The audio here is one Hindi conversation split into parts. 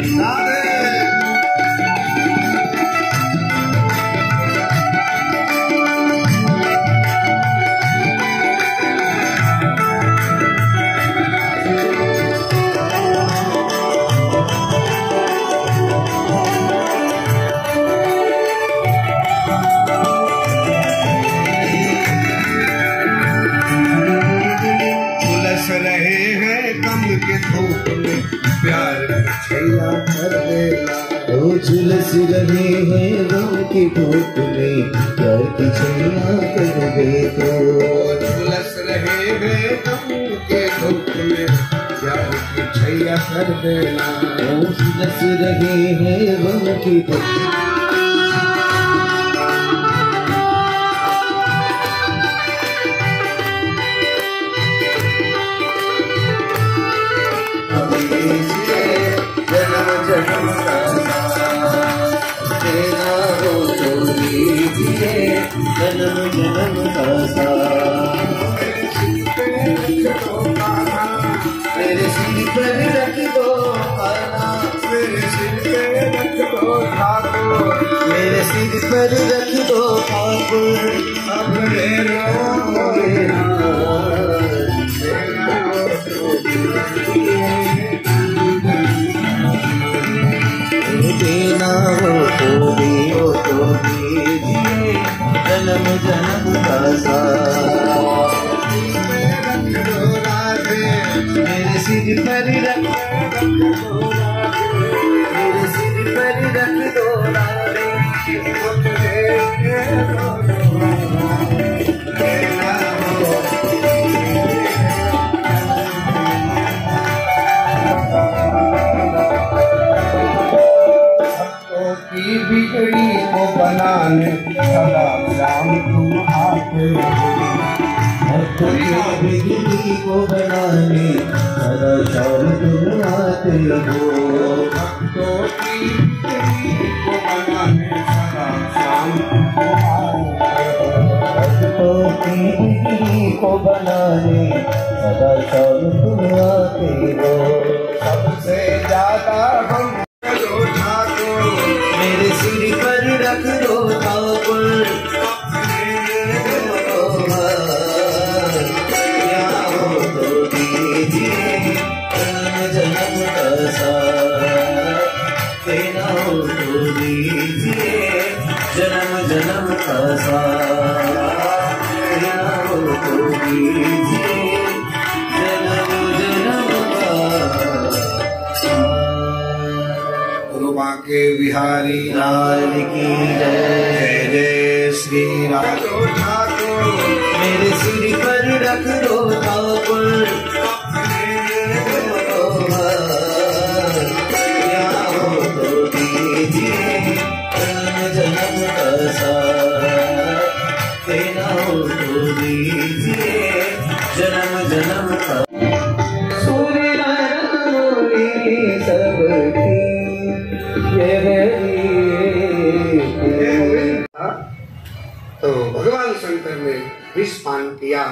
झुलस रहे हैं गम की धूप में प्यार की छैया कर दे तो झुलस रहे हैं गम के धूप में प्यार की छैया कर देना झुलस रहे हैं गम की धूप जन्म जन्म का तेरा हो तो लीजिए जन्म जन्म का मेरे सिर पर रख दो खाना मेरे सिर पे रख दो ठाकुर मेरे सिर पर रख दो ठाकुर अब मेरा देना हो तो दियो तो दीजिए जन्म जन्म का साथ मेरे सिर पर रख मेरे सिर पर रख दो बिगड़ी को बनाने सदा राम तुम आते हो बिगड़ी को बनाने सदा शाम तुम आते हो भक्तों की बिगड़ी को बनाने सदा शाम भक्तों की बिगड़ी को बनाने सदा शाम तुम आते हो सबसे ज्यादा हम मेरे सिर पर रख दो ठाकुर क्या हो तो दीजिए जन्म जन्म का साथ तेरा हो तो दीजिए जन्म जन्म का साथ तेरा हो तो दीजिए जन्म जन्म का के बिहारी लाल की जय जय श्री राम मेरे सिर पर रख दो ठाकुर क्या हो तो दीजिए जन्म जन्म का साथ तेरा हो तो दीजिए जन्म जन्म का सूर्य सबकी तो भगवान शंकर ने विष पान किया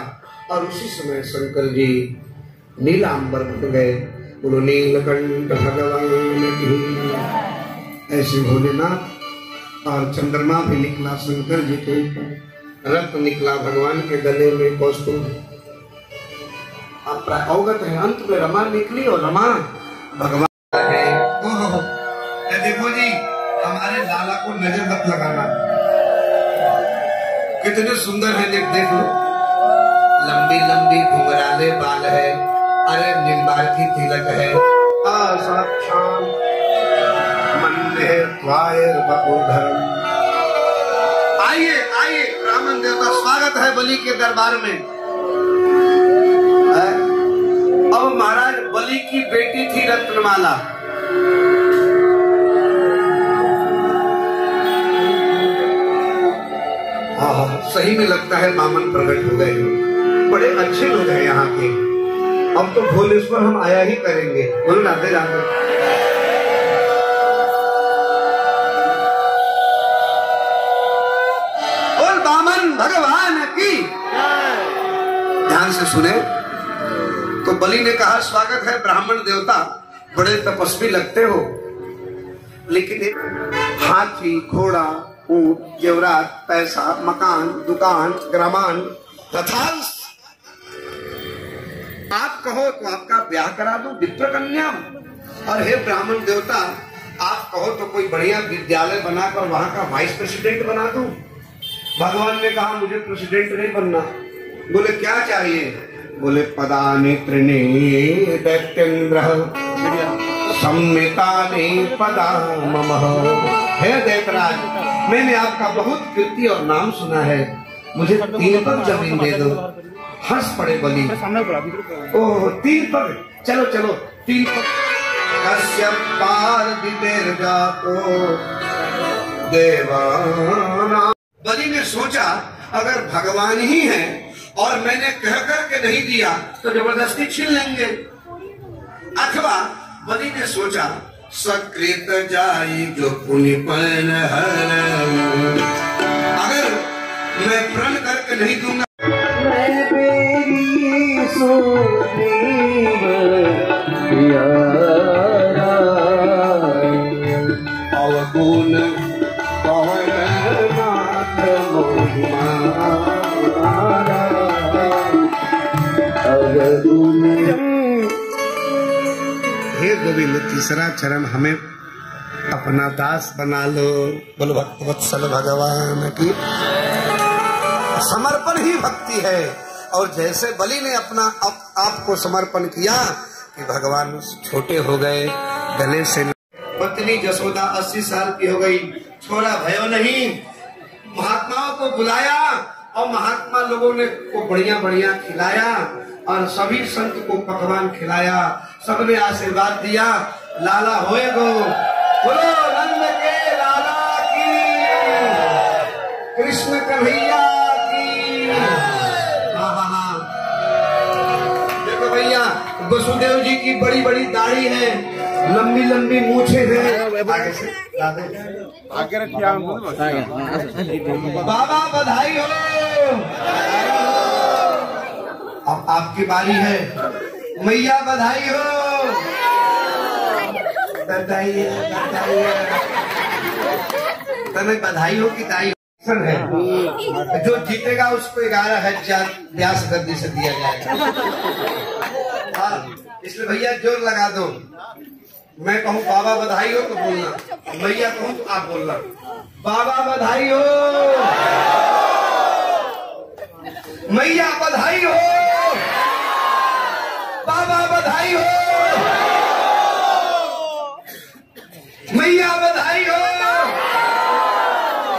और उसी समय शंकर जी नीलांबर बन गए। बोलो नीलकंठ भगवान की। ऐसे भोलेनाथ और चंद्रमा भी निकला शंकर जी के ऊपर, रत्न निकला भगवान के गले में कौस्तुभ। आप अवगत है अंत में रमा निकली और रमा भगवान है। देखो जी हमारे लाला को नजर मत लगाना, कितने सुंदर है देख लो। लंबी लंबी घुंघराले बाल है, अरे निम्बार की तिलक है। साक्षात मंदे त्वायर बपोधर। आइए आइए ब्राह्मण देवता स्वागत है बलि के दरबार में। अब महाराज बलि की बेटी थी रत्नमाला। सही में लगता है बामन प्रकट हो गए। बड़े अच्छे लोग हैं यहाँ के। अब तो भोलेश्वर हम आया ही करेंगे। बोलो राधे राधे। बोल बामन भगवान की। ध्यान से सुने। तो बलि ने कहा स्वागत है ब्राह्मण देवता, बड़े तपस्वी लगते हो। लेकिन एक हाथी, घोड़ा, ऊंट, जेवरात, पैसा, मकान, दुकान, ग्रामान तथा आप कहो तो आपका ब्याह करा दूं विप्र कन्या। और हे ब्राह्मण देवता, आप कहो तो कोई बढ़िया विद्यालय बनाकर वहां का वाइस प्रेसिडेंट बना दूं। भगवान ने कहा मुझे प्रेसिडेंट नहीं बनना। बोले क्या चाहिए? बोले पदानि त्रिणे दैत्येन्द्र सम्मितानि पदा मम। हे दैतराज, मैंने आपका बहुत कीर्ति और नाम सुना है, मुझे 3 पग जमीन दे दो। हंस पड़े बलि। ओह 3 पग, चलो चलो 3 पग। कश्यप पार्थितेर्जातो देवाना। बलि ने सोचा अगर भगवान ही हैं और मैंने कह करके नहीं दिया तो जबरदस्ती छीन लेंगे। अथवा बलि ने सोचा सकृत जाई जो पुण्य पन हर, अगर मैं प्रण करके नहीं दूंगा अवगुण हे गोविंद, तीसरा चरण हमें अपना दास बना लो। बोलो भक्तवत्सल भगवान की। समर्पण ही भक्ति है। और जैसे बलि ने अपना आपको समर्पण किया कि भगवान छोटे हो गए, गले से। पत्नी जसोदा 80 साल की हो गई, छोरा भयो नहीं। महात्माओं को बुलाया और महात्मा लोगों ने को बढ़िया बढ़िया खिलाया और सभी संत को पकवान खिलाया। सबने आशीर्वाद दिया, लाला होए गो। बोलो नंद के लाला की, कृष्ण कन्हैया की। हाँ। देखो भैया, वसुदेव जी की बड़ी बड़ी दाढ़ी है, लंबी लंबी मूछे हैं। आगे रखिए। बाबा बधाई हो। अब आपकी बारी है। मैया बधाई हो। बताइए तुम्हें बधाई हो कि ताई है। जो जीतेगा उसको 11,000 ब्यास गद्दी से दिया जाएगा। हाँ, इसलिए भैया जोर लगा दो। मैं कहूँ बाबा बधाई हो तो बोलना, मैया कहूँ तो आप बोलना। बाबा बधाई हो, मैया बधाई हो, बाबा बधाई हो, मैया बधाई हो।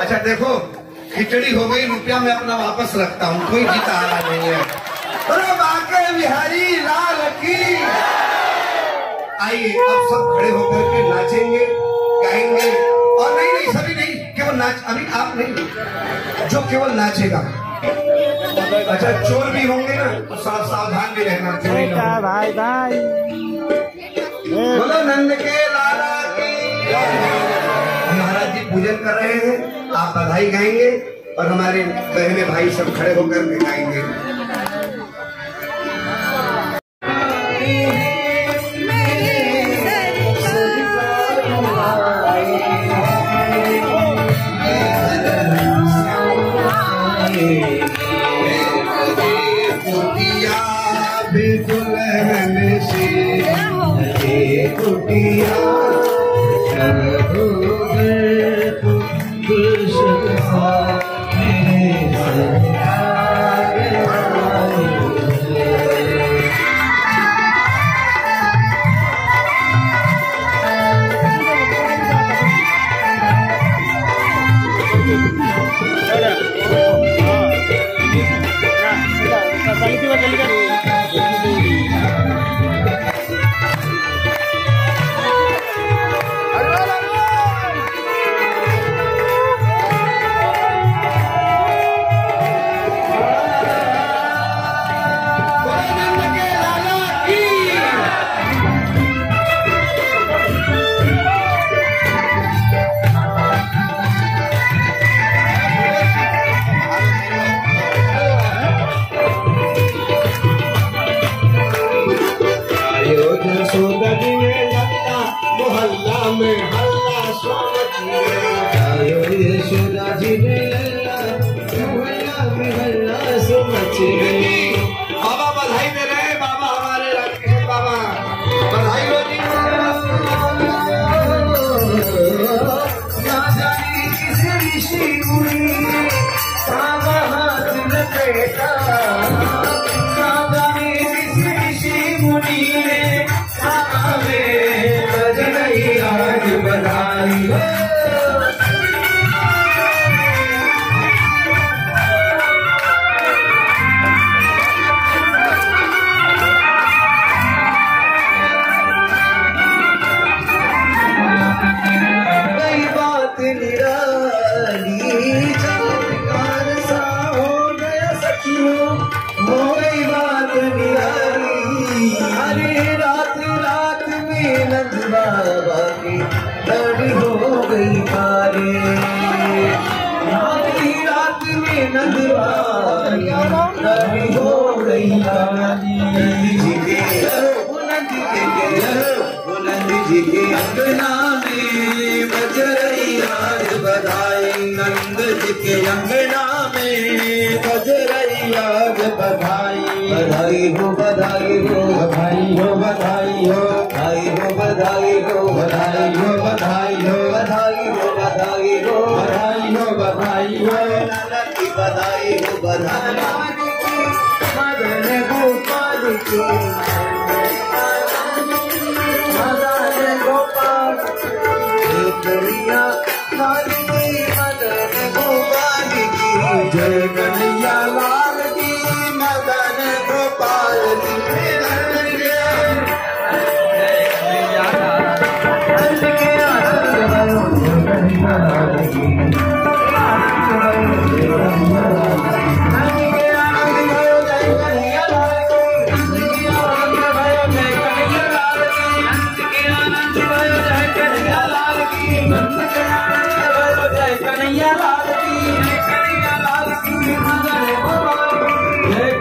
अच्छा देखो, खिचड़ी हो गई, रुपया मैं अपना वापस रखता हूँ, कोई जीता आ रहा नहीं है। अरे बाके बिहारी लाल की। आइए अब सब खड़े होकर के नाचेंगे, गाएंगे। और नहीं सभी नहीं, केवल नाच। अभी आप नहीं, जो केवल नाचेगा। अच्छा चोर भी होंगे ना, तो सावधान भी रहना चाहिए। भाई बोलो नंद के लाला की। महाराज जी पूजन कर रहे हैं, आप बधाई गाएंगे और हमारे बहने भाई सब खड़े होकर के गाएंगे। मोहल्ला में हल्ला आयो यशोदा जी ने हल्ला सो मची बाबा बधाई दे रहे हैं, बाबा हमारे रामकृष्ण बाबा बधाई हो जी। ना जाने किस ऋषि मुनि बाबा हाथ लपेटा, ना जाने किस ऋषि मुनि ने बजरई आज बधाई हो। बाबा की दड़ी हो गई पारे, रात में नंद दड़ी हो गई पारी। बुलंद जी के अंगना में बजरई आज बधाई, नंद जी के अंगना में बजरई आज बधाई। बधाई हो बधाई हो बधाई हो बधाई हो बधाई हो बधाई हो बधाई हो बधाई हो बधाई हो बधाई हो बधाई हो बधाई हो नाना की बधाई हो बधाई मदन गोपाल की मदन गोपाल कन्हैया लाल की मदन गोपाल की जय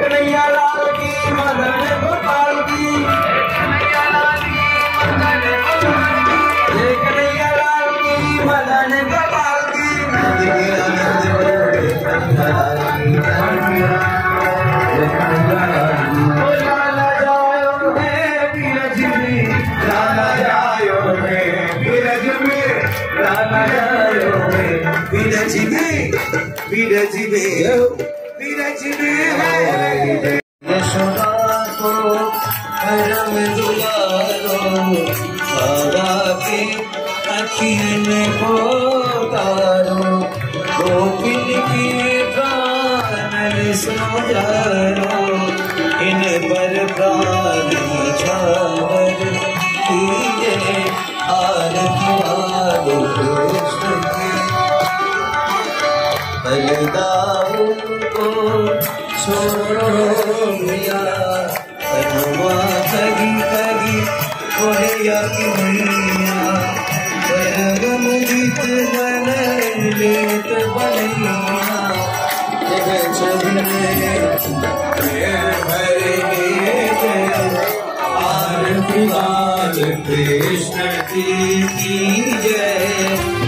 कन्हैया लाल की मदन गोपाल की। यशोदा को करम दुलारो, बाबा के अखियन को तारो, गोपिन की प्राण सोजारो, इन पर प्राण छावर कीजे आरती वालो कृष्ण की। बलदाऊ को छोड़ो मिया, हनुमा कगी कगी कोहैया की मैया, सरगम गीत बन लेत बनैया, जग चले भरे आरती वाल कृष्ण की जय।